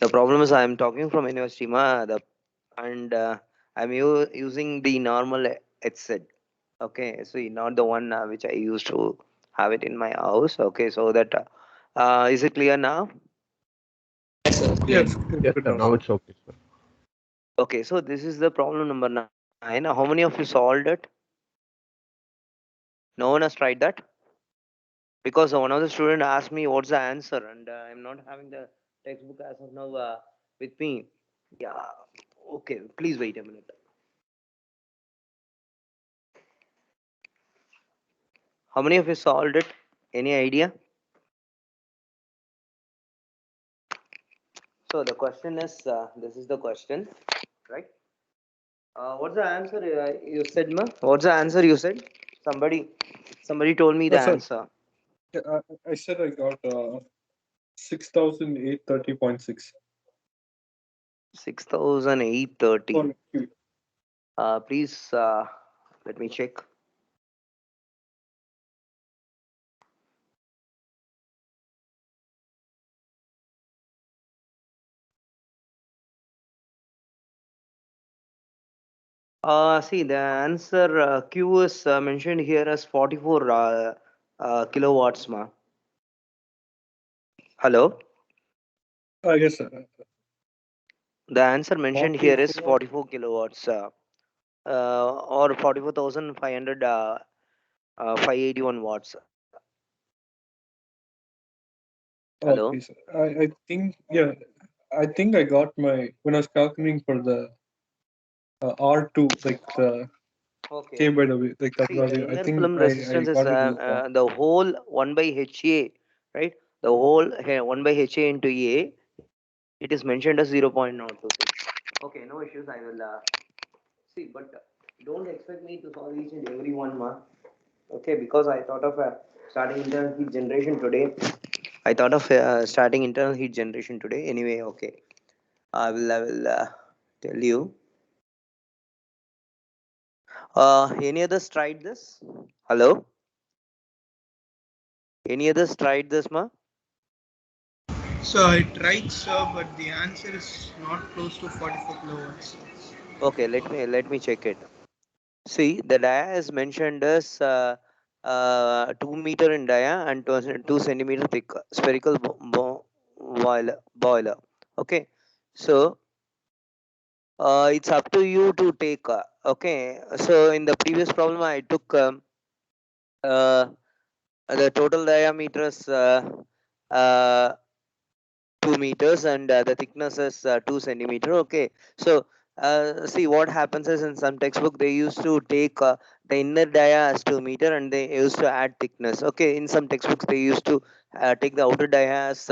The problem is I'm talking from university, ma. And I'm using the normal headset. Okay, so not the one which I used to have it in my house. Okay, so that is it clear now? Yes, it's Yes, good sir. now, Now sir. it's okay, sir. Okay, so this is the problem number 9. How many of you solved it? No one has tried that because one of the student asked me what's the answer, and I'm not having the textbook as of now with me. Yeah. Okay, please wait a minute. How many of you solved it? Any idea? So the question is, this is the question, right? What's the answer you said, ma? What's the answer you said? Somebody, somebody told me the Sir, answer. I said I got 6,830.6 6,830. on Q. Please let me check. See, the answer Q is mentioned here as 44 kilowatts, ma. Hello. Yes, sir. The answer mentioned here is 44. 44 kilowatts or 44,500 581 watts. Hello. Okay, sir. I think, yeah, I think I got my, when I was calculating for the R2, like the Okay. K by W, like that See, the value, I inner think film I resistance is got it wrong. the whole 1 by HA, right? The whole 1 by HA into A, it is mentioned as 0.026. Okay, no issues. I will see, but don't expect me to solve each and every one, ma. Okay, because I thought of starting internal heat generation today. I thought of starting internal heat generation today. Anyway, okay. I will tell you. Any others tried this? Hello? Any others tried this, ma? So I tried, sir, but the answer is not close to 44 kilowatts. Okay, let me check it. See, the dia is mentioned as 2 meter in dia and 2 centimeter thick spherical boiler. Okay, so it's up to you to take. Okay, so in the previous problem, I took uh, the total diameter is uh, 2 meters and the thickness is 2 centimeter. Okay, so see what happens is in some textbook they used to take the inner dia as 2 meter and they used to add thickness. Okay, in some textbooks they used to take the outer dia as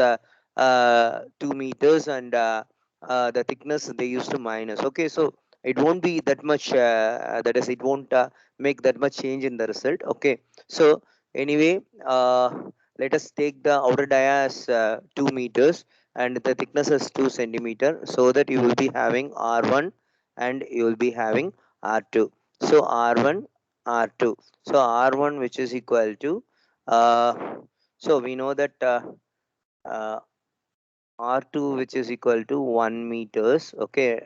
2 meters and the thickness they used to minus. Okay, so it won't be that much, that is, it won't make that much change in the result. Okay, so anyway, let us take the outer dia as 2 meters and the thickness is 2 centimeter, so that you will be having r1 and you will be having r2. So r1 r2, so r1 which is equal to uh, so we know that uh, r2 which is equal to 1 meters. Okay,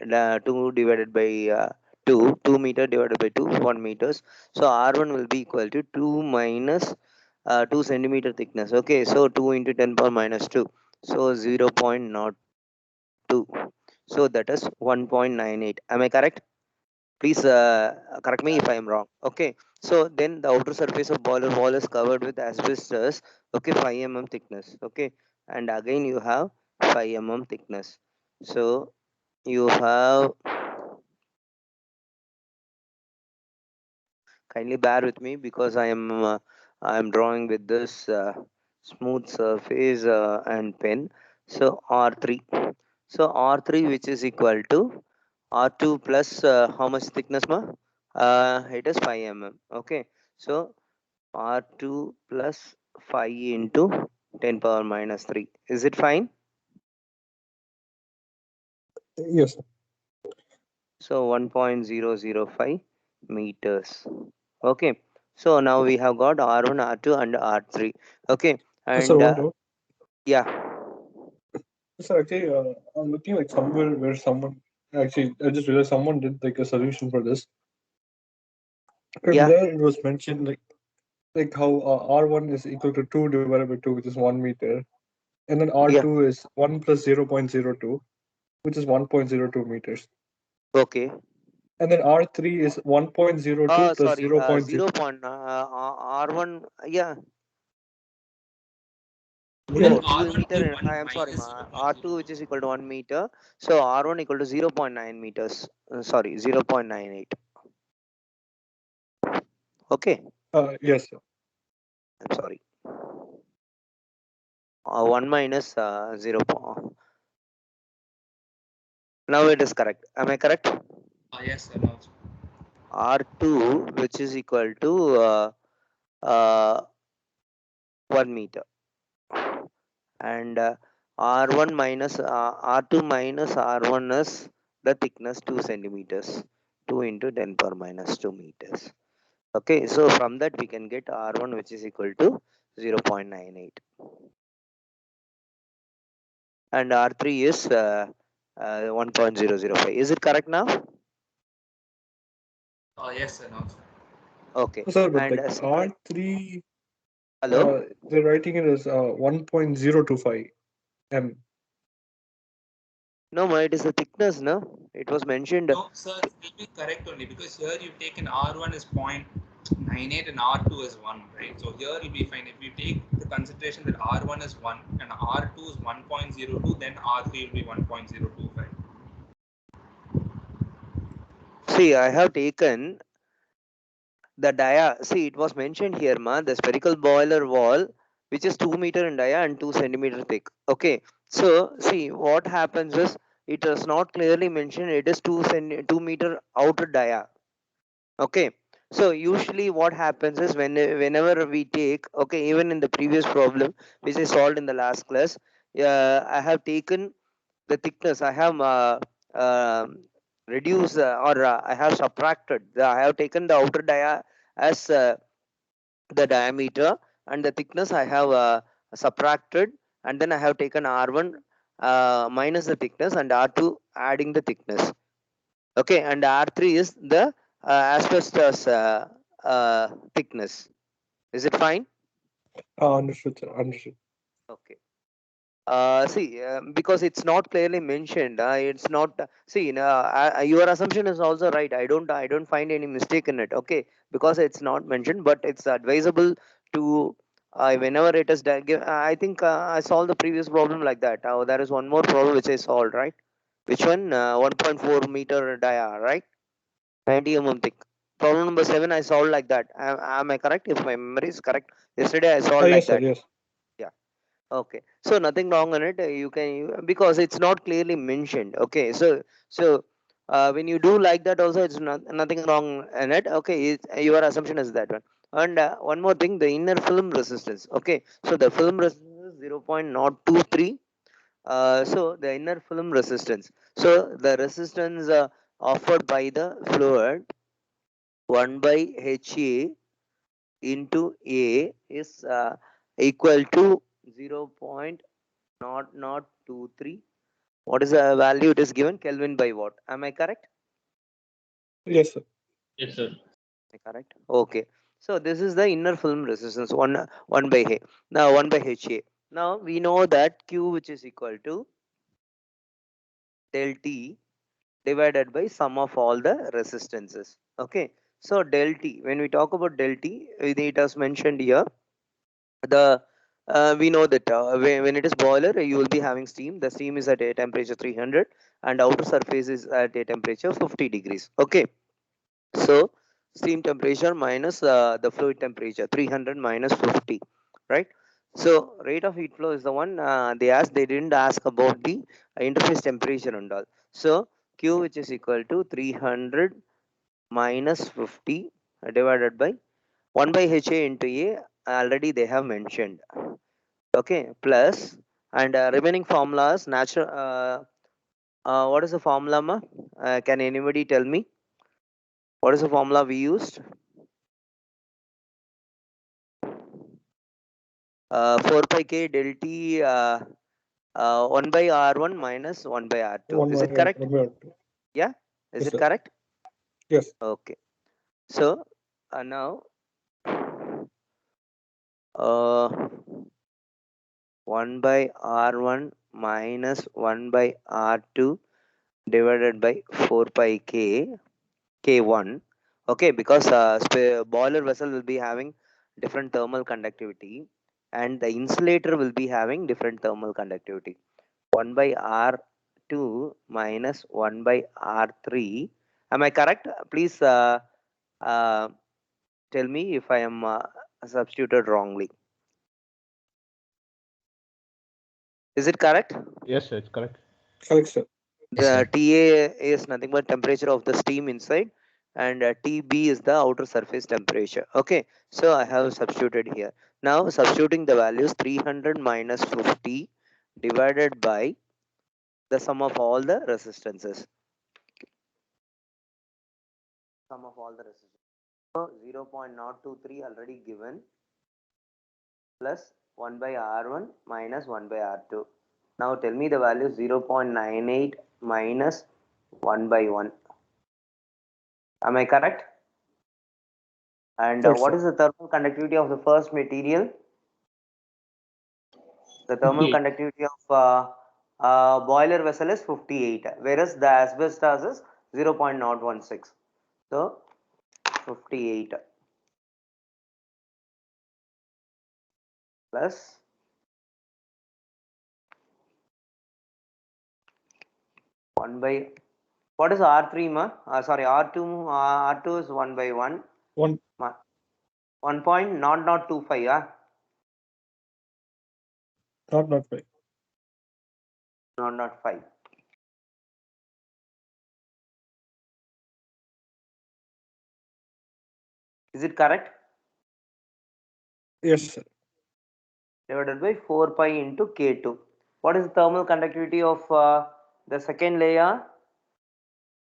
2 divided by 2 meter divided by 2 1 meters. So r1 will be equal to 2 minus 2 centimeter thickness. Okay, so 2 into 10 power minus 2, so 0.02, so that is 1.98. Am I correct? Please correct me if I am wrong. Okay, so then the outer surface of boiler wall is covered with asbestos. Okay, 5 mm thickness. Okay, and again you have 5 mm thickness. So you have, kindly bear with me because I am drawing with this smooth surface and pen. So R3. So R3 which is equal to R2 plus how much thickness, ma? It is 5 mm. Okay. So R2 plus 5 into 10 power minus 3. Is it fine? Yes, sir. So 1.005 meters. Okay. So now we have got R1, R2 and R3. Okay. Sir, And one doubt. yeah. So actually, I'm looking like somewhere where someone actually I just realized someone did like a solution for this, and Yeah, there it was mentioned like how R1 is equal to 2 divided by 2, which is 1 meter, and then yeah, R2 is 1 plus 0.02, which is 1.02 meters, okay. and then R3 is 1.02 plus Sorry, 0.0. 0 point, R1, yeah, Yeah, Wouldn't 2 R1 meter, be and 1 I am sorry, minus ma, R2 which 0.02? is equal to 1 meter, so R1 equal to 0.9 meters, sorry, 0.98. Okay, yes, sir. I'm sorry. 1 minus 0. Now it is correct. Am I correct? Yes, sir. No. R2 which is equal to uh, 1 meter, and R1 minus R2 minus R1 is the thickness 2 centimeters. 2 into 10 power minus 2 meters. Okay, so from that we can get R1 which is equal to 0.98, and R3 is 1.005. Is it correct now? Yes, sir. No. Okay, Sir, but and like R3, hello. they're writing it as 1.025 m. No, ma, it is the thickness, no? It was mentioned. No, sir, it will be correct only because here you've taken R1 is 0.98 and R2 is 1, right? So here it'll be fine. If you take the consideration that R1 is 1 and R2 is 1.02, then R3 will be 1.025. See, I have taken the dia. See, it was mentioned here, ma, the spherical boiler wall, which is 2 meter in dia and 2 centimeter thick. Okay, so see what happens is it does not clearly mention it is 2 meter outer dia. Okay, so usually what happens is whenever we take, okay, even in the previous problem which I solved in the last class, I have taken the thickness. I have reduced or I have subtracted. I have taken the outer dia as the diameter, and the thickness I have subtracted, and then I have taken R1 minus the thickness and R2 adding the thickness. Okay, and R3 is the asbestos thickness. Is it fine? Understood, sir. Understood. Okay. See, because it's not clearly mentioned. It's not. See, your assumption is also right. I don't find any mistake in it. Okay, because it's not mentioned, but it's advisable to. Whenever it is I think I solved the previous problem like that. There is one more problem which I solved, right? Which one? 1.4 meter dia, right? 90 mm thick. Problem number 7 I solved like that. Am I correct? If my memory is correct, yesterday I solved like Yes, sir. that. Yes. Yeah. Okay. So nothing wrong on it. Because it's not clearly mentioned. Okay. So when you do like that also, it's nothing wrong in it. Okay. Your assumption is that one. And one more thing, the inner film resistance. Okay. So the film resistance is 0.023. So the inner film resistance. So the resistance offered by the fluid 1 by HA into A is equal to 0.0023. What is the value it is given? Kelvin by watt. Am I correct? Yes, sir. Yes, sir. Am I correct? Okay. So this is the inner film resistance 1 by A. Now 1 by HA. Now we know that Q which is equal to del T divided by sum of all the resistances. Okay. So del T, when we talk about del T, it has mentioned here the we know that when it is boiler you will be having steam. The steam is at a temperature 300 and outer surface is at a temperature 50 degrees. Okay, so steam temperature minus the fluid temperature 300 minus 50, right? So rate of heat flow is the one they didn't ask about the interface temperature and all. So Q which is equal to 300 minus 50 divided by 1 by HA into A, already they have mentioned. Okay, plus, and remaining formulas natural. What is the formula, ma? Can anybody tell me what is the formula we used? 4 pi k del T 1 by R1 minus 1 by R2. Is it correct? 1 by R2. Yeah. Is Yes, it sir. correct? Yes. Okay. So now 1 by R1 minus 1 by R2 divided by 4 pi K1. Okay, because boiler vessel will be having different thermal conductivity and the insulator will be having different thermal conductivity. 1 by R2 minus 1 by R3. Am I correct? Please uh, tell me if I am substituted wrongly. Is it correct? Yes, sir, it's correct. Correct, sir. The TA is nothing but temperature of the steam inside, and TB is the outer surface temperature. Okay, so I have substituted here. Now substituting the values 300 minus 50 divided by the sum of all the resistances. Sum of all the resistances. So 0.023 already given plus 1 by R1 minus 1 by R2. Now tell me the value 0.98 minus 1 by 1. Am I correct? And Correct, what sir. is the thermal conductivity of the first material? The thermal 58. conductivity of boiler vessel is 58, whereas the asbestos is 0.016. So 58 plus 1 by, what is R3 ma? Sorry, R2, R2 is 1 by 1. 1.0025, Not 5. 0.05. Is it correct? Yes, sir. Divided by 4 pi into K2. What is the thermal conductivity of the second layer?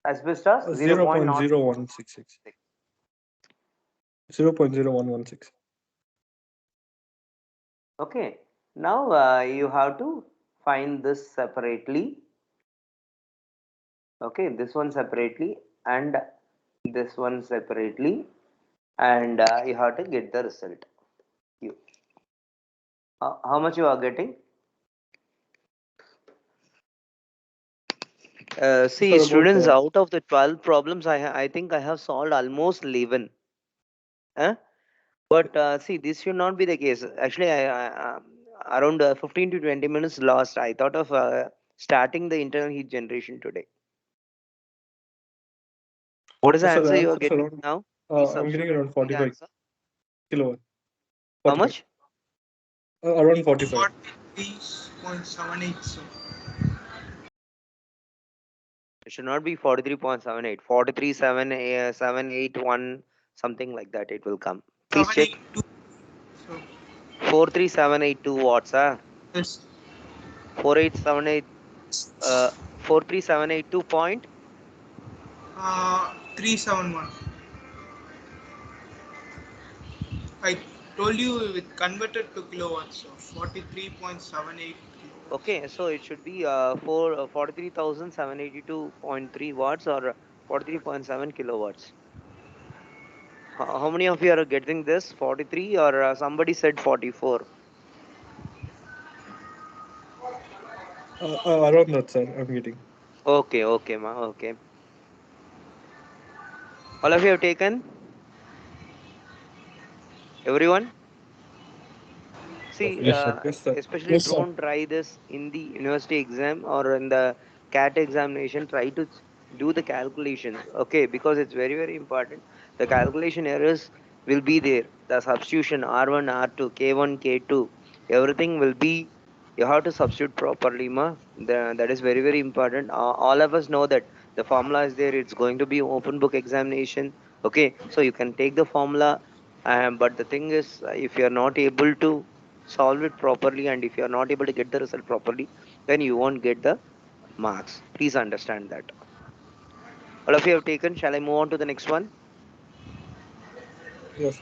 Asbestos 0.0. 0.0166. 0.0116. Okay, now you have to find this separately. Okay, this one separately and this one separately, and you have to get the result. You how much you are getting? See, Sir, students, about out of the 12 problems, I think I have solved almost 11. But see, this should not be the case. Actually, around 15 to 20 minutes lost. I thought of starting the internal heat generation today. What is the sir, answer the you are answer is getting around, now? Please I'm getting substitute around the 45 answer. kilowatt. How 45. much? Around 45. 43.78, sir. It should not be 43.78. 43.781, something like that. It will come. Please check. 782. So, 43782 watts. yes. 4878. 43782 point. 371. I told you it converted to kilowatts, so 43.78 kilowatts. Okay, so it should be 43,782.3 watts or 43.7 kilowatts. How many of you are getting this? 43 or somebody said 44? Around that, sir, I'm getting. Okay, okay, ma. Okay. All of you have taken? Everyone? See, Yes, sir. Yes, sir. especially don't try this in the university exam or in the CAT examination. Try to do the calculations, okay? Because it's very, very important. The calculation errors will be there. The substitution R1, R2, K1, K2, everything will be. You have to substitute properly, ma. That is very, very important. All of us know that the formula is there. It's going to be open book examination, okay? So you can take the formula, but the thing is, if you are not able to solve it properly and if you are not able to get the result properly, then you won't get the marks. Please understand that. All of you have taken. Shall I move on to the next one? Yes.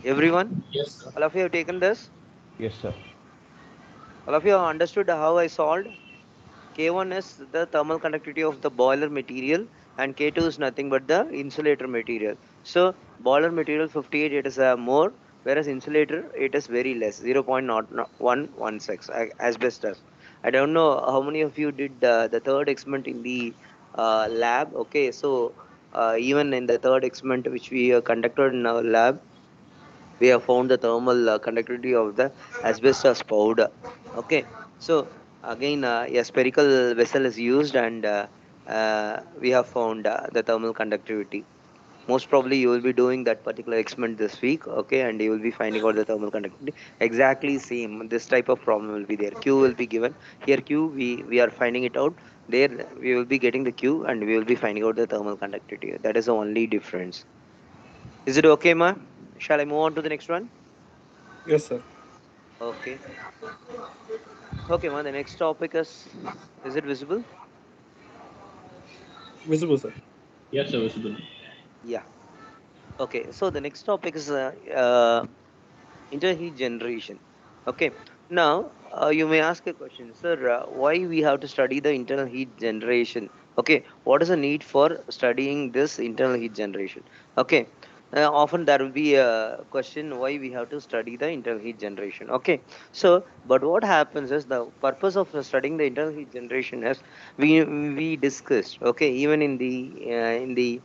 Everyone? Yes, sir. All of you have taken this? Yes, sir. All of you have understood how I solved? K1 is the thermal conductivity of the boiler material and K2 is nothing but the insulator material. So boiler material 58 it is more, whereas insulator it is very less 0.116 asbestos. I don't know how many of you did the third experiment in the lab. Okay, so even in the third experiment which we conducted in our lab, we have found the thermal conductivity of the asbestos powder. Okay, so again a spherical vessel is used and we have found the thermal conductivity. Most probably you will be doing that particular experiment this week, okay, and you will be finding out the thermal conductivity. Exactly same, this type of problem will be there. Q will be given here. Q we are finding it out. There we will be getting the Q and we will be finding out the thermal conductivity. That is the only difference. Is it okay, ma? Shall I move on to the next one? Yes, sir. Okay. Okay, man. The next topic is it visible? Visible, sir. Yes, sir, visible. Yeah. Okay. So the next topic is interheat generation. Okay. Now you may ask a question, sir. Why we have to study the internal heat generation? Okay. What is the need for studying this internal heat generation? Okay. Often there will be a question why we have to study the internal heat generation. Okay. So, but what happens is the purpose of studying the internal heat generation is we discussed. Okay. Even in the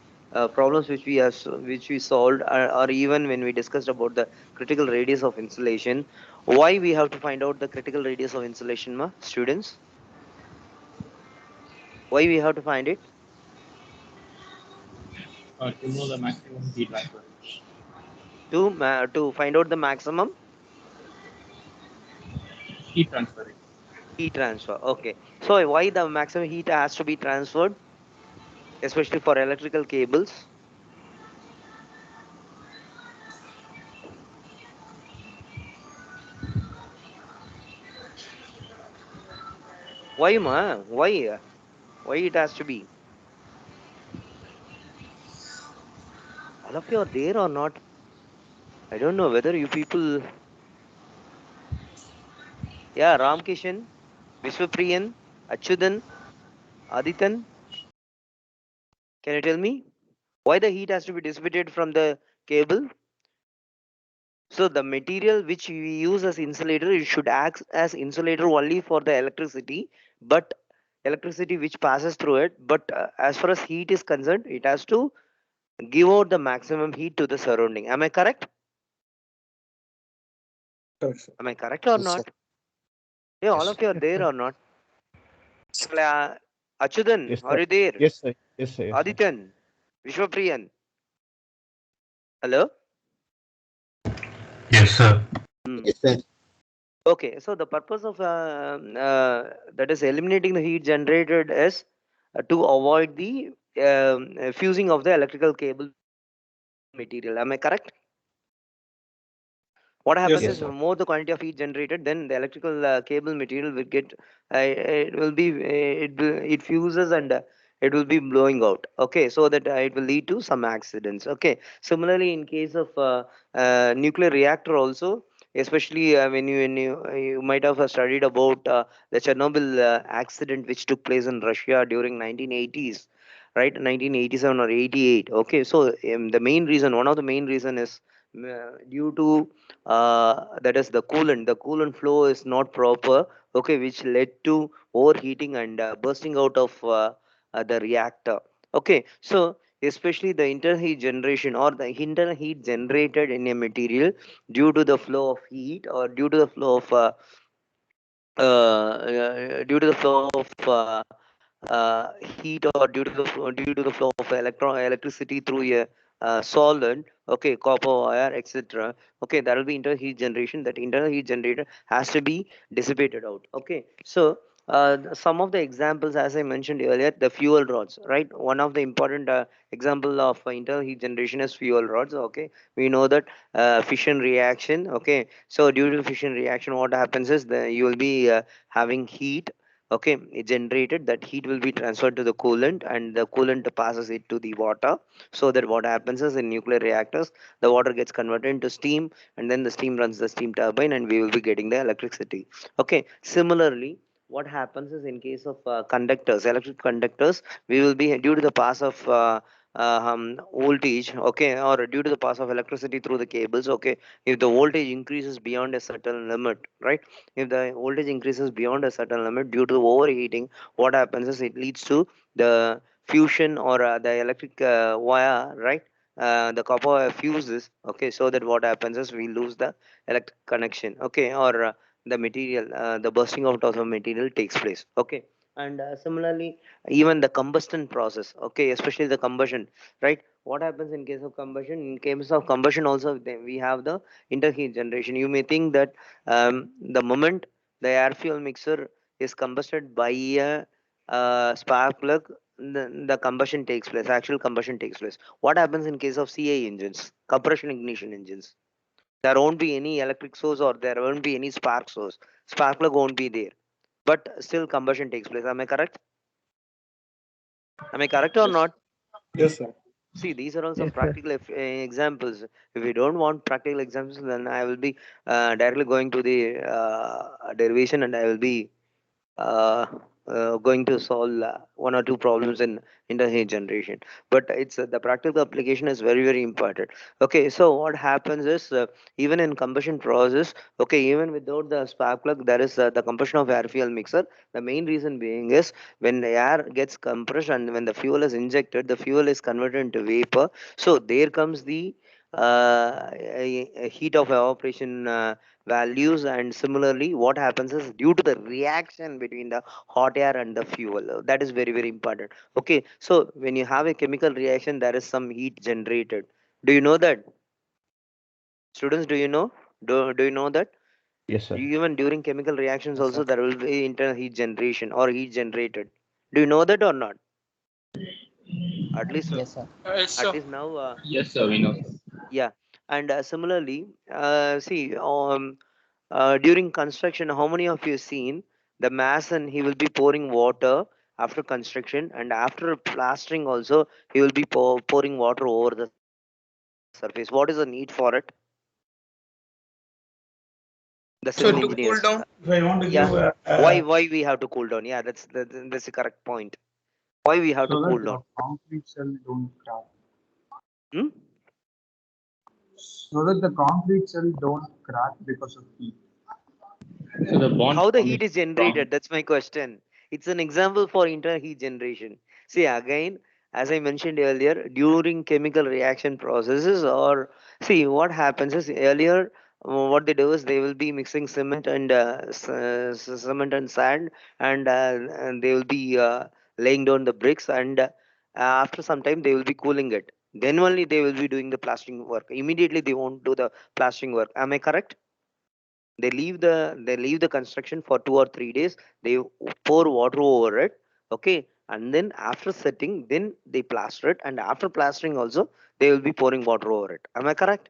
problems which which we solved, or even when we discussed about the critical radius of insulation. Why we have to find out the critical radius of insulation, ma students? Why we have to find it? To know the maximum heat transfer To find out the maximum heat transfer rate. heat transfer. Okay. So why the maximum heat has to be transferred, especially for electrical cables? Why, ma? Why? Why it has to be? All of you are there or not? I don't know whether you people. Yeah, Ramkishan, Vishwapriyan, Achudan, Aditan. Can you tell me why the heat has to be dissipated from the cable? So the material which we use as insulator, it should act as insulator only for the electricity, but electricity which passes through it. But as far as heat is concerned, it has to give out the maximum heat to the surrounding. Am I correct? Correct, sir. Am I correct or Yes, sir. not? Yeah, all Yes. of you are Yes, there sir. or not? Achudan, Yes, are sir. you there? Yes, sir. Yes, sir. Yes, sir. Aditan, Vishwapriyan, hello? Yes, sir. Hmm. Yes, sir. Okay, so the purpose of that is eliminating the heat generated is to avoid the fusing of the electrical cable material. Am I correct? What Yes, happens Yes, sir. is sir. more the quantity of heat generated, then the electrical cable material will get it will be it fuses and it will be blowing out. Okay, so that it will lead to some accidents. Okay, similarly in case of nuclear reactor also, especially when you might have studied about the Chernobyl accident which took place in Russia during 1980s, right? 1987 or 88. Okay, so the main reason, one of the main reason is due to that is the coolant flow is not proper, okay, which led to overheating and bursting out of the reactor. Okay, so especially the internal heat generation or the internal heat generated in a material due to the flow of heat or due to the flow of due to the flow of heat or due to the flow of electricity through a solvent, okay, copper wire, etc. Okay, that will be internal heat generation. That internal heat generator has to be dissipated out. Okay, so some of the examples, as I mentioned earlier, the fuel rods, right? One of the important example of internal heat generation is fuel rods. Okay, we know that fission reaction. Okay, so due to fission reaction, what happens is that you will be having heat. Okay, it generated, that heat will be transferred to the coolant, and the coolant passes it to the water. So that what happens is, in nuclear reactors, the water gets converted into steam, and then the steam runs the steam turbine, and we will be getting the electricity. Okay, similarly, what happens is, in case of conductors, electric conductors, we will be, due to the pass of voltage, okay, or due to the pass of electricity through the cables, okay, if the voltage increases beyond a certain limit, right, if the voltage increases beyond a certain limit due to overheating, what happens is, it leads to the fusion, or the electric wire, right, the copper wire fuses, okay, so that what happens is, we lose the electric connection, okay, or the material, the bursting out of the material takes place, okay. And similarly, even the combustion process, okay, especially the combustion, right, what happens in case of combustion, in case of combustion also, we have the interheat generation. You may think that the moment the air fuel mixer is combusted by a spark plug, the combustion takes place, actual combustion takes place. What happens in case of CI engines, compression ignition engines? There won't be any electric source, or there won't be any spark source. Spark plug won't be there, but still combustion takes place. Am I correct? Am I correct or Yes. not? Yes, sir. See, these are all some Yes, sir. practical examples. If you don't want practical examples, then I will be directly going to the derivation, and I will be uh, going to solve one or two problems in internet generation. But it's the practical application is very, very important. Okay, so what happens is, even in combustion process, okay, even without the spark plug, there is the combustion of air fuel mixer. The main reason being is, when the air gets compressed and when the fuel is injected, the fuel is converted into vapor. So there comes the a heat of evaporation values. And similarly, what happens is, due to the reaction between the hot air and the fuel, that is very, very important. Okay, so when you have a chemical reaction, there is some heat generated. Do you know that, students? Do you know? Do you know that Yes, sir. even during chemical reactions Yes, also, sir. there will be internal heat generation or heat generated? Do you know that or not? At least, Yes, sir. Yes, at sir. least now, Yes, sir. We know, sir. yeah. And similarly, see, during construction, how many of you seen the mason? He will be pouring water after construction, and after plastering also, he will be pouring water over the surface. What is the need for it? The civil So to engineers. cool down. If I want to Yeah. give Why we have to cool down? Yeah, that's the correct point. Why we have to so cool that down? the concrete cell don't crack, Hmm? so that the concrete cell don't crack because of heat. So the bond How the heat formation is is strong. generated? That's my question. It's an example for internal heat generation. See, again, as I mentioned earlier, during chemical reaction processes, or see, what happens is, earlier, what they do is, they will be mixing cement and cement and sand, and they will be laying down the bricks, and after some time they will be cooling it. Then only they will be doing the plastering work. Immediately they won't do the plastering work. Am I correct? They leave the construction for 2 or 3 days. They pour water over it, okay, and then after setting, then they plaster it, and after plastering also, they will be pouring water over it. Am I correct?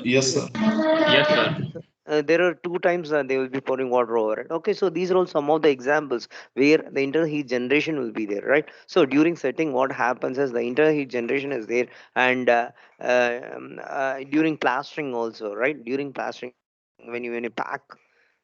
Yes, sir. Yes, sir. There are two times they will be pouring water over it. Okay, so these are all some of the examples where the internal heat generation will be there, right? So during setting, what happens is, the internal heat generation is there, and during plastering also, right? During plastering, when you pack,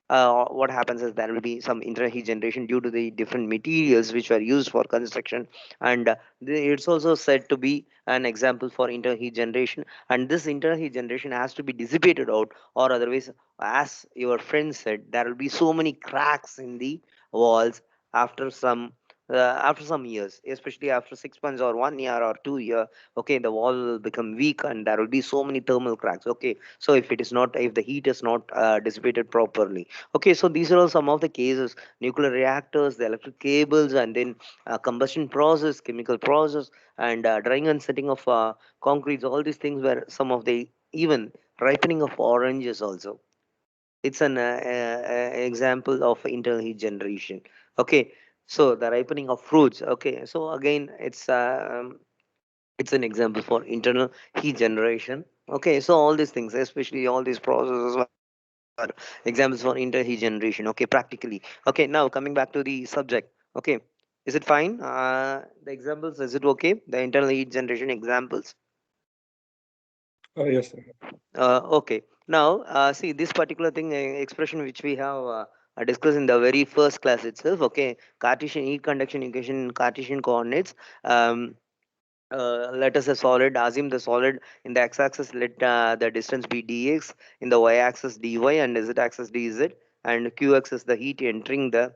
what happens is, there will be some internal heat generation due to the different materials which were used for construction, and it's also said to be an example for internal heat generation. And this internal heat generation has to be dissipated out, or otherwise, as your friend said, there will be so many cracks in the walls after some years, especially after 6 months or 1 year or 2 year. Okay, the wall will become weak, and there will be so many thermal cracks. Okay, so if the heat is not dissipated properly. Okay, so these are all some of the cases: nuclear reactors, the electric cables, and then combustion process, chemical process, and drying and setting of concretes. All these things were some of the, even ripening of oranges also. It's an example of internal heat generation. Okay, so the ripening of fruits. Okay, so again, it's an example for internal heat generation. Okay, so all these things, especially all these processes, were examples for interheat generation. Okay, practically. Okay, now coming back to the subject. Okay, is it fine? The examples, is it okay? The internal heat generation examples. Yes, sir. Okay. Now, see this particular thing, expression which we have discussed in the very first class itself. Okay, Cartesian heat conduction equation in Cartesian coordinates. Um, let us a solid, assume the solid in the x-axis, let the distance be dx, in the y-axis dy, and z-axis dz, and qx is the heat entering the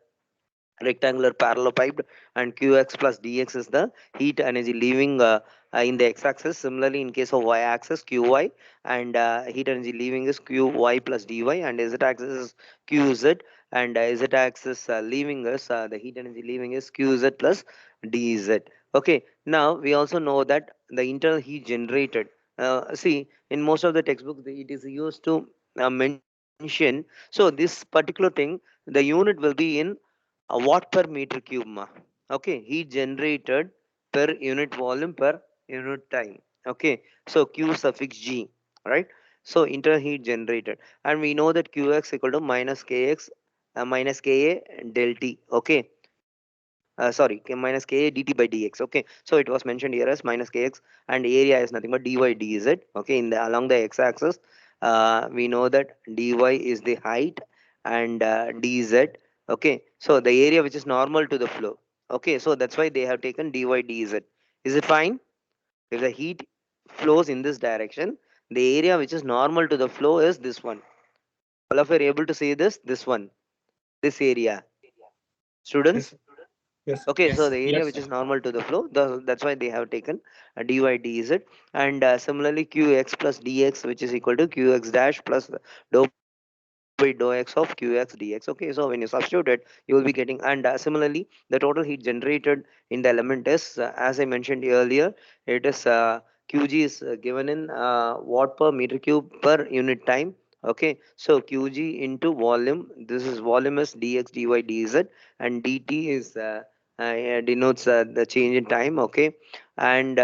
rectangular parallelepiped, and qx plus dx is the heat energy leaving in the x-axis. Similarly, in case of y-axis, qy, and heat energy leaving is qy plus dy, and z-axis is qz, and z-axis leaving is the heat energy leaving is qz plus dz. Okay, now we also know that the internal heat generated, see in most of the textbooks it is used to mention. So this particular thing, the unit will be in watt per meter cube ma. Okay, heat generated per unit volume per unit time. Okay, so q suffix g, right? So internal heat generated, and we know that qx equal to minus kx minus ka del t. Okay, sorry, minus ka dt by dx. Okay, so it was mentioned here as minus kx, and area is nothing but dy dz. Okay, in the along the x-axis, we know that dy is the height, and dz. Okay, so the area which is normal to the flow. Okay, so that's why they have taken dy dz. Is it fine? If the heat flows in this direction, the area which is normal to the flow is this one. All of you are able to see this one, this area, Yes, students? sir. Yes. Okay, so the Yes. area Yes, which sir. is normal to the flow, that's why they have taken a dy dz, and similarly qx plus dx, which is equal to qx dash plus dou by dou x of qx dx. Okay, so when you substitute it, you will be getting, and similarly the total heat generated in the element is, as I mentioned earlier, it is qg is given in watt per meter cube per unit time. Okay, so qg into volume, this is volume is dx dy dz, and dt is denotes the change in time. Okay, and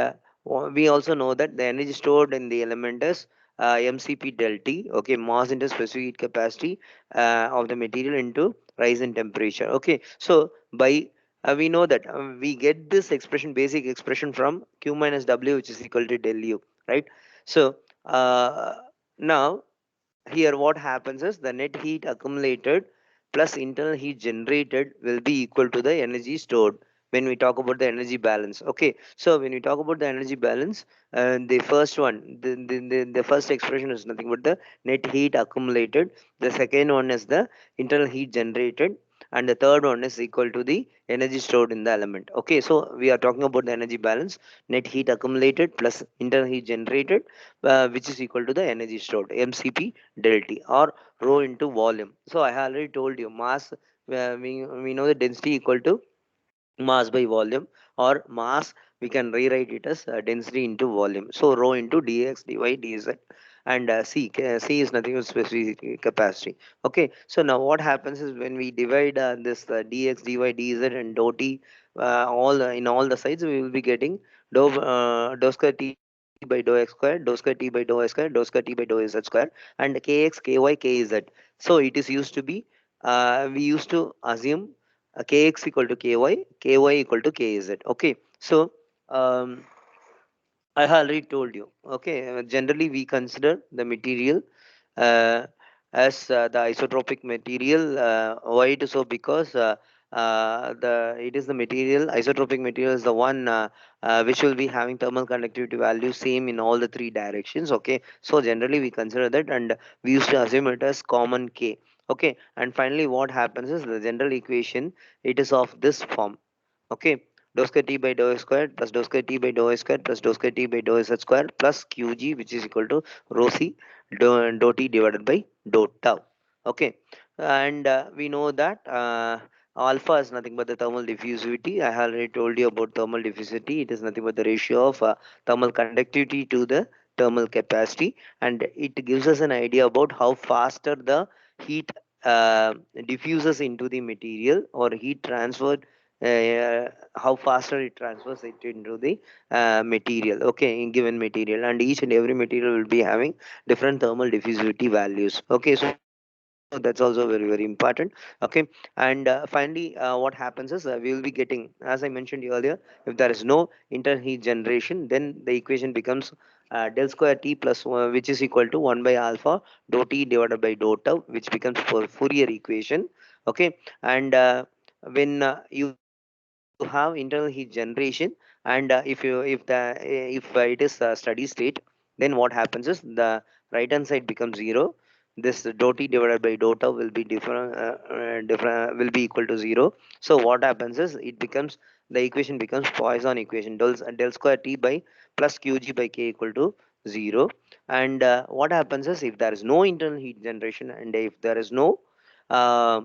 we also know that the energy stored in the element is mcp del t. Okay, mass into specific heat capacity of the material into rise in temperature. Okay, so by we know that we get this expression, basic expression, from q minus w, which is equal to del u, right? So uh, now here what happens is the net heat accumulated plus internal heat generated will be equal to the energy stored when we talk about the energy balance. Okay, so when we talk about the energy balance, the first one, the first expression is nothing but the net heat accumulated, the second one is the internal heat generated, and the third one is equal to the energy stored in the element. Okay, so we are talking about the energy balance, net heat accumulated plus internal heat generated, which is equal to the energy stored, mcp del T, or rho into volume. So I have already told you mass, we know the density equal to mass by volume, or mass we can rewrite it as density into volume. So rho into dx dy dz, and c is nothing but specific capacity. Okay, so now what happens is when we divide this dx dy dz and dou t, in all the sides, we will be getting dou square t by dou x square, dou square t by dou y square, dou square t by dou z square, and kx ky kz. So it is used to be, we used to assume kx equal to ky equal to kz. Okay, so um, I have already told you. Okay, generally we consider the material uh, as the isotropic material. Why it is so? Because the it is the material, isotropic material is the one which will be having thermal conductivity value same in all the three directions. Okay, so generally we consider that, and we used to assume it as common k. Okay, and finally what happens is the general equation, it is of this form. Okay, dou square t by dou x squared plus dou square t by dou y squared plus dou square t by dou z squared plus qg, which is equal to rho c dou t divided by dou tau. Okay, and we know that alpha is nothing but the thermal diffusivity. I have already told you about thermal diffusivity. It is nothing but the ratio of thermal conductivity to the thermal capacity, and it gives us an idea about how faster the heat uh, diffuses into the material, or heat transferred, how faster it transfers it into the material. Okay, in given material, and each and every material will be having different thermal diffusivity values. Okay, so that's also very very important. Okay, and finally what happens is we will be getting, as I mentioned earlier, if there is no interheat generation, then the equation becomes del square t plus which is equal to 1 by alpha dou t divided by dou tau, which becomes for Fourier equation. Okay, and when you have internal heat generation, and if it is a steady state, then what happens is the right hand side becomes 0. This dou t divided by dou tau will be different will be equal to 0. So what happens is it becomes, the equation becomes Poisson equation, del square t by plus qg by k equal to 0. And what happens is if there is no internal heat generation, and if there is no uh,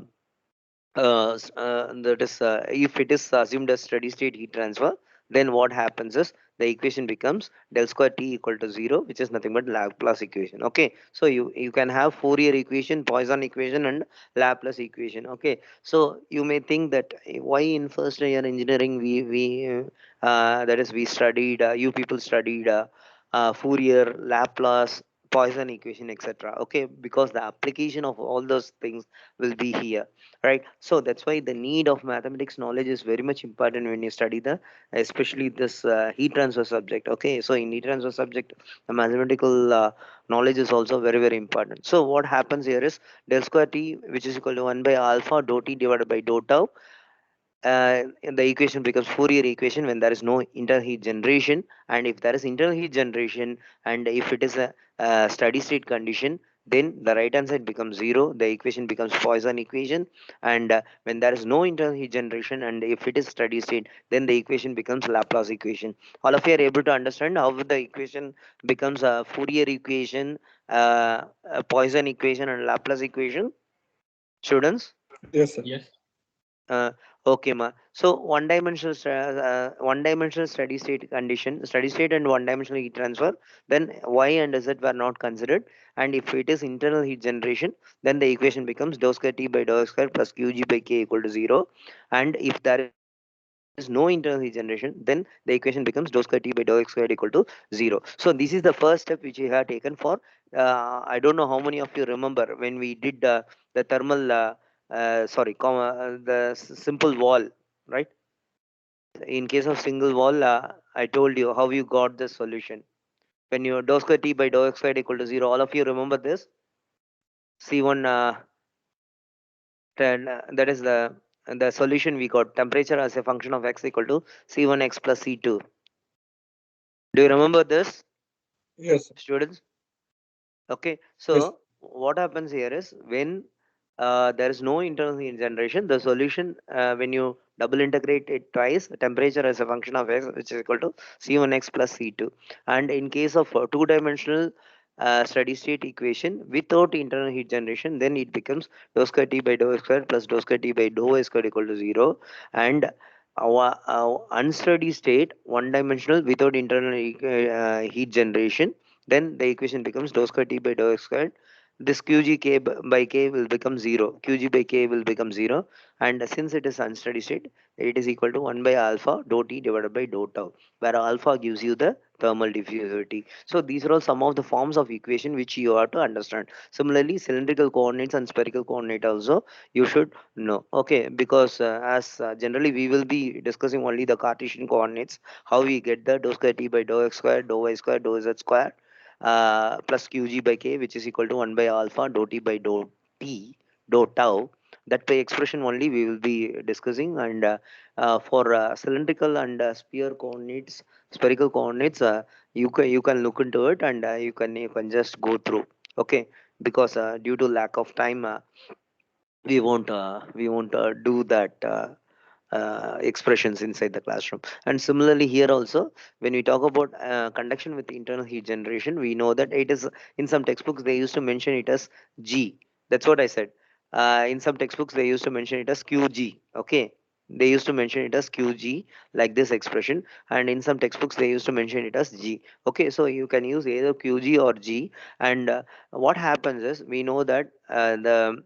that is if it is assumed as steady state heat transfer, then what happens is the equation becomes del square t equal to 0, which is nothing but Laplace equation. Okay, so you can have Fourier equation, Poisson equation, and Laplace equation. Okay, so you may think that why in first year engineering that is we studied, you people studied Fourier, Laplace, Poisson equation, etc. Okay, because the application of all those things will be here, right? So that's why the need of mathematics knowledge is very much important when you study the, especially this heat transfer subject. Okay, so in heat transfer subject, the mathematical knowledge is also very very important. So what happens here is del square t, which is equal to 1 by alpha dou t divided by dou tau, the equation becomes Fourier equation when there is no interheat generation. And if there is interheat generation, and if it is a steady state condition, then the right hand side becomes 0, the equation becomes Poisson equation. And when there is no interheat generation, and if it is steady state, then the equation becomes Laplace equation. All of you are able to understand how the equation becomes a Fourier equation, a Poisson equation, and Laplace equation, students? Yes, sir. Yes. Uh, okay, ma. So one dimensional steady state condition, steady state and one dimensional heat transfer, then Y and Z were not considered. And if it is internal heat generation, then the equation becomes dou square T by dou x square plus Qg by K equal to 0. And if there is no internal heat generation, then the equation becomes dou square T by dou x square equal to 0. So this is the first step which we have taken for, I don't know how many of you remember when we did the thermal the simple wall, right? In case of single wall, I told you how you got the solution. When you dou square t by dou x squared equal to 0, all of you remember this. C1, that is the solution we got. Temperature as a function of x equal to C1x plus C2. Do you remember this, Yes, sir. students? Okay, Yes. so what happens here is when there is no internal heat generation, the solution, when you double integrate it twice, temperature as a function of x, which is equal to C1x plus C2. And in case of two-dimensional steady state equation without internal heat generation, then it becomes dou square t by dou x squared plus dou square t by dou y squared equal to 0. And our unsteady state, one-dimensional without internal heat generation, then the equation becomes dou square t by dou x squared. This qg by k will become 0. Qg by k will become 0. And since it is unsteady state, it is equal to 1 by alpha dou t divided by dou tau, where alpha gives you the thermal diffusivity. So these are all some of the forms of equation which you have to understand. Similarly, cylindrical coordinates and spherical coordinate also you should know. Okay, because as generally we will be discussing only the Cartesian coordinates, how we get the dou square t by dou x squared, dou y squared, dou z squared, plus qg by k, which is equal to 1 by alpha dou t by dou t dou tau. That by expression only we will be discussing. And for cylindrical and sphere coordinates, spherical coordinates, you can look into it, and you can just go through. Okay, because due to lack of time, we won't do that expressions inside the classroom. And similarly here also, when we talk about conduction with internal heat generation, we know that it is, in some textbooks they used to mention it as G. That's what I said. In some textbooks they used to mention it as QG. Okay, they used to mention it as QG, like this expression. And in some textbooks they used to mention it as G. Okay, so you can use either QG or G. And what happens is, we know that the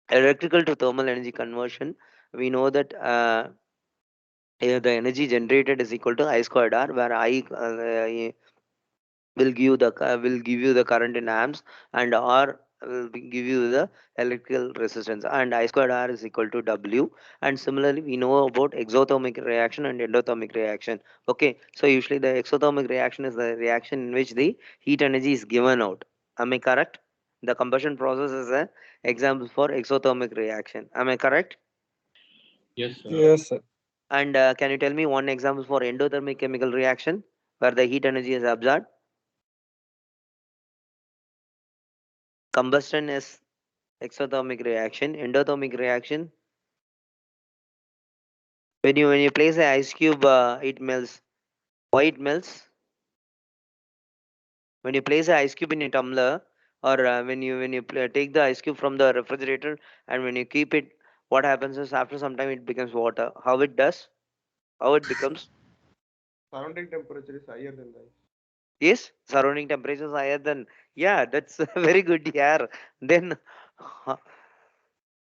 electrical to thermal energy conversion, we know that the energy generated is equal to I squared R, where I will give you the current in amps, and R give you the electrical resistance, and I squared R is equal to W. And similarly, we know about exothermic reaction and endothermic reaction. Okay, so usually the exothermic reaction is the reaction in which the heat energy is given out. Am I correct? The combustion process is an example for exothermic reaction. Am I correct? Yes, sir. Yes, sir. And can you tell me one example for endothermic chemical reaction where the heat energy is absorbed? Combustion is exothermic reaction. Endothermic reaction, when you place an ice cube, it melts. Why it melts? When you place an ice cube in a tumbler, or when you take the ice cube from the refrigerator and when you keep it, what happens is after some time it becomes water. How it does? How it becomes? Surrounding temperature is higher than the ice. Yes, surrounding temperature is higher than. Yeah, that's very good. Yeah. Then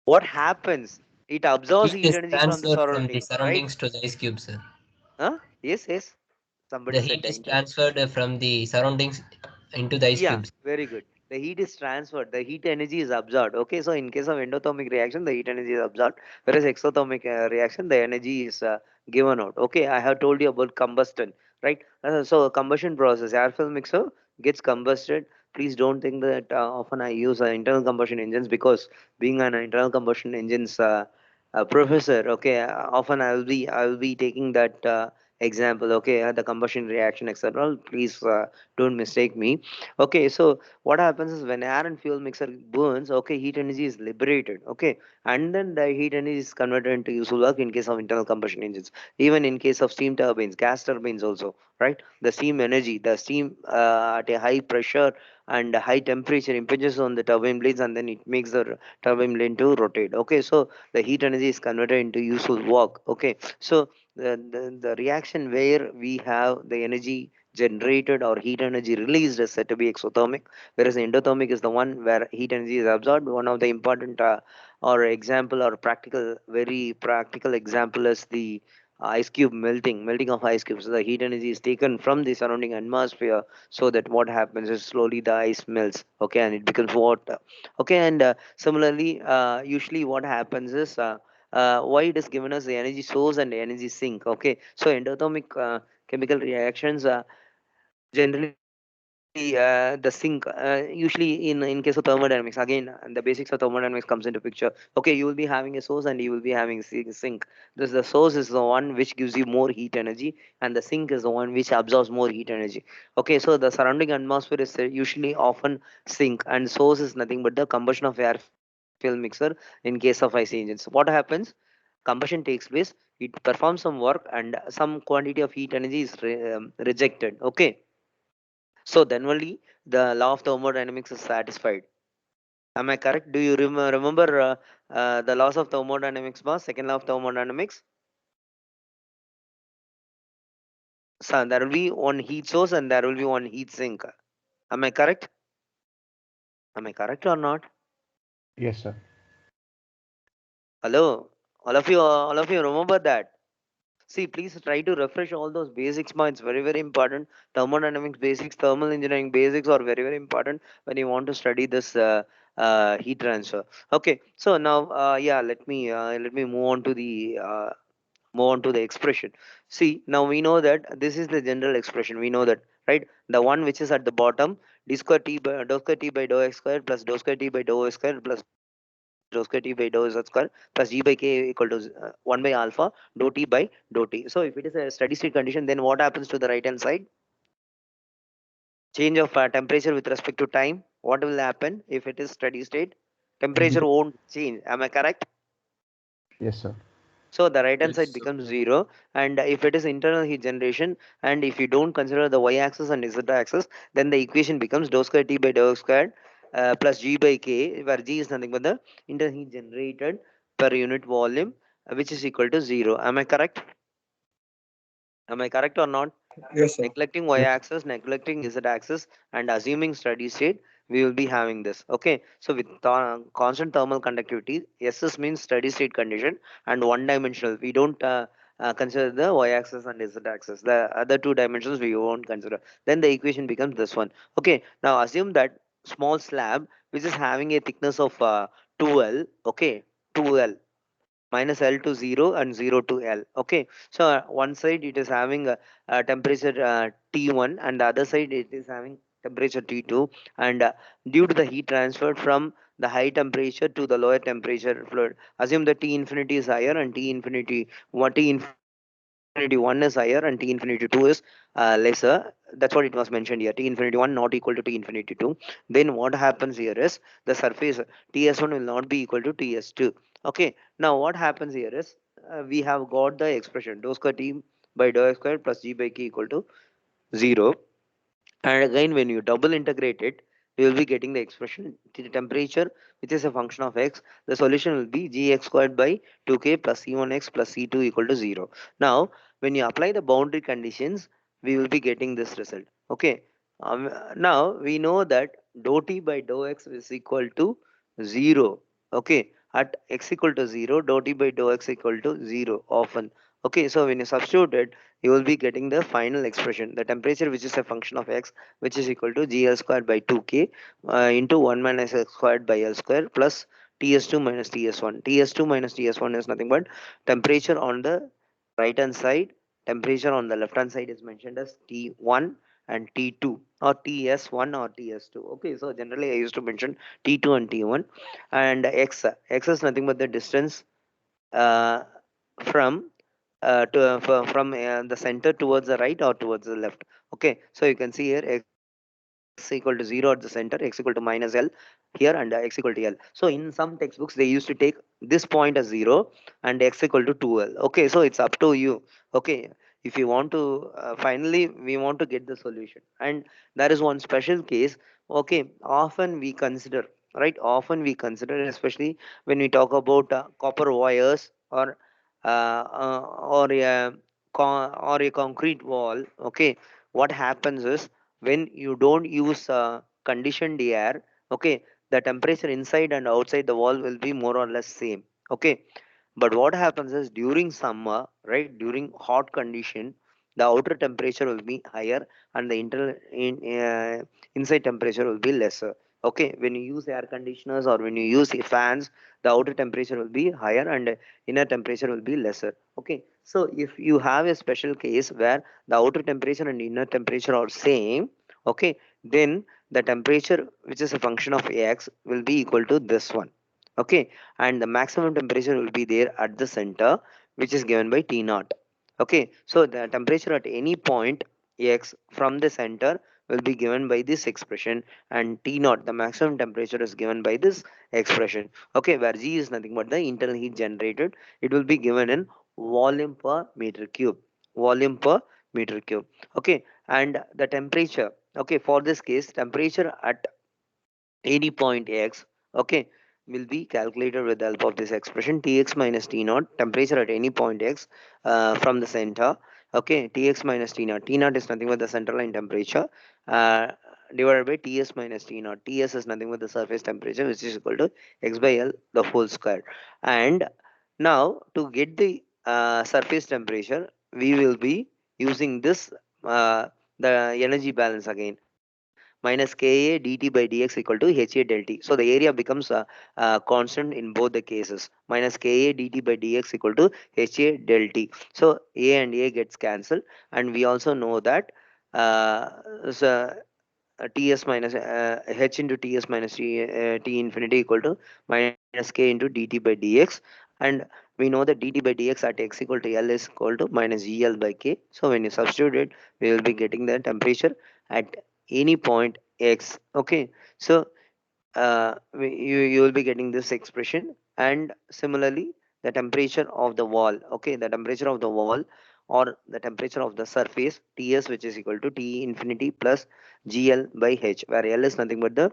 what happens? It absorbs Heat heat is energy from the transferred from the surrounding, right? surroundings to the ice cube, sir. Huh? Yes, yes. The Somebody said heat the is internet. transferred from the surroundings into the ice Yeah, cubes. very good. The heat is transferred. The heat energy is absorbed. Okay, so in case of endothermic reaction, the heat energy is absorbed, whereas exothermic reaction, the energy is given out. Okay, I have told you about combustion, right? So combustion process, air fuel mixer gets combusted. Please don't think that often I use internal combustion engines, because being an internal combustion engines professor, okay, often I will be taking that example. Okay, the combustion reaction, etc. Please don't mistake me. Okay, so what happens is when air and fuel mixer burns, okay, heat energy is liberated, okay, and then the heat energy is converted into useful work in case of internal combustion engines. Even in case of steam turbines, gas turbines also, right? The steam energy, the steam at a high pressure and a high temperature impinges on the turbine blades, and then it makes the turbine blade to rotate. Okay, so the heat energy is converted into useful work. Okay, so the reaction where we have the energy generated or heat energy released is said to be exothermic, whereas endothermic is the one where heat energy is absorbed. One of the important or example or practical, very practical example is the ice cube melting of ice cubes. So the heat energy is taken from the surrounding atmosphere, so that what happens is slowly the ice melts, okay, and it becomes water. Okay, and similarly, usually what happens is why it is given us the energy source and the energy sink. Okay, so endothermic chemical reactions generally the sink, usually in case of thermodynamics, again the basics of thermodynamics comes into picture. Okay, you will be having a source and you will be having sink. This the source is the one which gives you more heat energy, and the sink is the one which absorbs more heat energy. Okay, so the surrounding atmosphere is usually often sink, and source is nothing but the combustion of air fuel mixer in case of IC engines. What happens? Combustion takes place, it performs some work, and some quantity of heat energy is rejected. Okay, so then only the law of thermodynamics is satisfied. Am I correct? Do you remember the laws of thermodynamics, boss? Second law of thermodynamics. So there will be one heat source and there will be one heat sink. Am I correct? Am I correct or not? Yes, sir. Hello, all of you remember that. See, please try to refresh all those basics, ma. It's very, very important. Thermodynamics basics, thermal engineering basics are very, very important when you want to study this heat transfer. Okay, so now, yeah, let me move on to the expression. See, now we know that this is the general expression. We know that, right? The one which is at the bottom, d square t by dou x square plus dou square t by dou y square plus dou square t by dou z square plus g by k equal to 1 by alpha dou t by dou t. So if it is a steady state condition, then what happens to the right hand side? Change of temperature with respect to time. What will happen if it is steady state? Temperature Zero. won't change. Am I correct? Yes, sir. So the right hand Yes, side sir. becomes 0, and if it is internal heat generation, and if you don't consider the y-axis and z-axis, then the equation becomes dou square t by dou x squared plus g by k, where g is nothing but the internal heat generated per unit volume, which is equal to 0. Am I correct? Am I correct or not? Yes, sir. Neglecting Yes. y-axis, neglecting z-axis, and assuming steady state, we will be having this. Okay, so with constant thermal conductivity, SS means steady state condition and one dimensional. We don't consider the y-axis and z-axis. The other two dimensions we won't consider. Then the equation becomes this one. Okay, now assume that small slab which is having a thickness of 2L, okay, 2L, minus L to 0 and 0 to L. Okay, so one side it is having a temperature T1 and the other side it is having temperature T2, and due to the heat transferred from the high temperature to the lower temperature fluid, assume that T infinity is higher and T infinity 1 is higher and T infinity 2 is lesser. That's what it was mentioned here. T infinity 1 not equal to T infinity 2. Then what happens here is the surface Ts1 will not be equal to Ts2. Okay. Now what happens here is we have got the expression dou square T by dou x square plus G by K equal to 0. And again, when you double integrate it, you will be getting the expression the temperature, which is a function of x. The solution will be gx squared by 2k plus c1x plus c2 equal to 0. Now, when you apply the boundary conditions, we will be getting this result. Okay. Now, we know that dou t by dou x is equal to 0. Okay. At x equal to 0, dou t by dou x equal to 0 often. Okay. So, when you substitute it, you will be getting the final expression, the temperature which is a function of x, which is equal to gl squared by 2k into 1 minus x squared by l square plus ts2 minus ts1. ts2 minus ts1 is nothing but temperature on the right hand side, temperature on the left hand side is mentioned as t1 and t2 or ts1 or ts2. Okay, so generally I used to mention t2 and t1, and x is nothing but the distance uh, from from the center towards the right or towards the left. Okay, so you can see here x equal to 0 at the center, x equal to minus L here, and x equal to L. So in some textbooks they used to take this point as 0 and x equal to 2L. Okay, so it's up to you. Okay, if you want to finally we want to get the solution, and there is one special case. Okay, often we consider, right, often we consider, especially when we talk about copper wires or or a concrete wall. Okay, what happens is when you don't use conditioned air, okay, the temperature inside and outside the wall will be more or less same. Okay, but what happens is during summer, right, during hot condition, the outer temperature will be higher and the inside temperature will be lesser. Okay, when you use air conditioners or when you use fans, the outer temperature will be higher and inner temperature will be lesser. Okay, so if you have a special case where the outer temperature and inner temperature are same, okay, then the temperature which is a function of x will be equal to this one. Okay, and the maximum temperature will be there at the center, which is given by T naught. Okay, so the temperature at any point x from the center will be given by this expression, and T naught, the maximum temperature, is given by this expression. Okay, where G is nothing but the internal heat generated. It will be given in volume per meter cube. Volume per meter cube. Okay, and the temperature. Okay, for this case, temperature at any point x, okay, will be calculated with the help of this expression Tx minus T naught, temperature at any point x from the center. Okay, Tx minus T naught. T naught is nothing but the center line temperature uh, divided by Ts minus T naught. Ts is nothing but the surface temperature, which is equal to x by L the whole square. And now to get the surface temperature, we will be using this the energy balance again, minus Ka dt by dx equal to Ha del T. So the area becomes constant in both the cases. Minus Ka dt by dx equal to Ha del T. So A and A gets cancelled, and we also know that so, Ts minus H into Ts minus T infinity equal to minus K into dt by dx, and we know that dt by dx at x equal to L is equal to minus GL by K. So when you substitute it, we will be getting the temperature at any point x. Okay, so you will be getting this expression, and similarly the temperature of the wall. Okay, the temperature of the wall or the temperature of the surface Ts, which is equal to T infinity plus GL by H, where L is nothing but the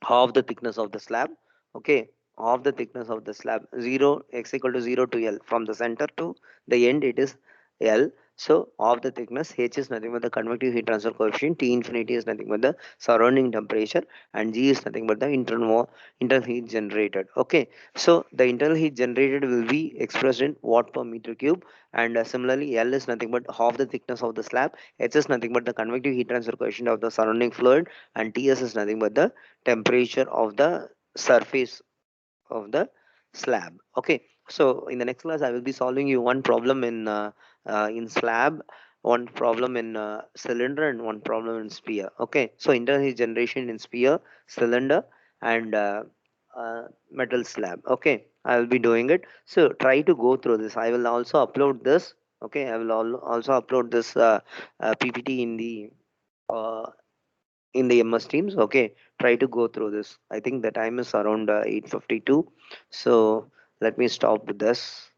half the thickness of the slab. Okay, half the thickness of the slab, 0 x equal to 0 to L, from the center to the end it is L. So of the thickness, H is nothing but the convective heat transfer coefficient, T infinity is nothing but the surrounding temperature, and G is nothing but the internal heat generated. Okay, so the internal heat generated will be expressed in watt per meter cube, and similarly L is nothing but half the thickness of the slab, H is nothing but the convective heat transfer coefficient of the surrounding fluid, and Ts is nothing but the temperature of the surface of the slab. Okay, so in the next class I will be solving you one problem in slab, one problem in cylinder, and one problem in sphere. Okay, so internal heat generation in sphere, cylinder, and metal slab. Okay, I will be doing it, so try to go through this. I will also upload this. Okay, I will also upload this PPT uh, in the MS Teams. Okay, try to go through this. I think the time is around 8:52. So let me stop with this.